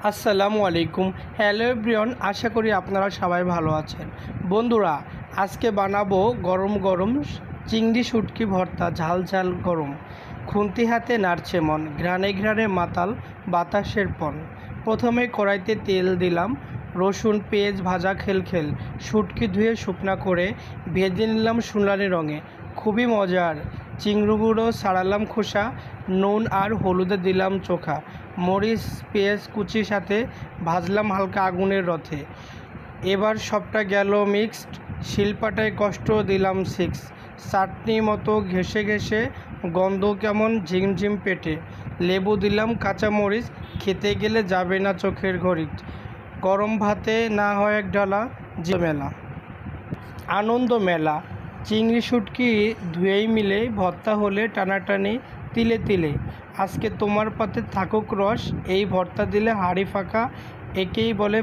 আসসালামু আলাইকুম। Hello everyone, আশা করি আপনারা সবাই ভালো আছেন। বন্ধুরা, আজকে বানাবো গরম গরম চিংড়ি শুটকি ভর্তা। ঝাল ঝাল গরম, খুন্তি হাতে নাড়ছে মন, ঘ্রাণে ঘ্রাণে মাতাল বাতাসের পণ। প্রথমে কড়াইতে তেল দিলাম, রসুন পেঁয়াজ ভাজা খেল খেল, শুটকি ধুয়ে শুকনা করে ভেজে নিলাম সোনালি রঙে, খুবই মজার। চিংড়ি গুঁড়ো ছাড়ালাম খোসা, নুন আর হলুদে দিলাম চোখা, মরিচ পেঁয়াজ কুচির সাথে ভাজলাম হালকা আগুনের রথে। এবার সবটা গেল মিক্সড, শিলপাটায় কষ্ট দিলাম সিক্স, চাটনি মতো ঘেঁষে ঘেঁষে, গন্ধ কেমন ঝিমঝিম পেটে। লেবু দিলাম কাঁচামরিচ, খেতে গেলে যাবে না চোখের ঘড়ি। গরম ভাতে না হয় এক ডালা যে মেলা, আনন্দ মেলা। চিংড়ি শুটকি ধুয়েই মিলে, ভর্তা হলে টানাটানি তিলে তিলে। আজকে তোমার পাতে থাকুক রস, এই ভর্তা দিলে হাঁড়ি ফাঁকা, একেই বলে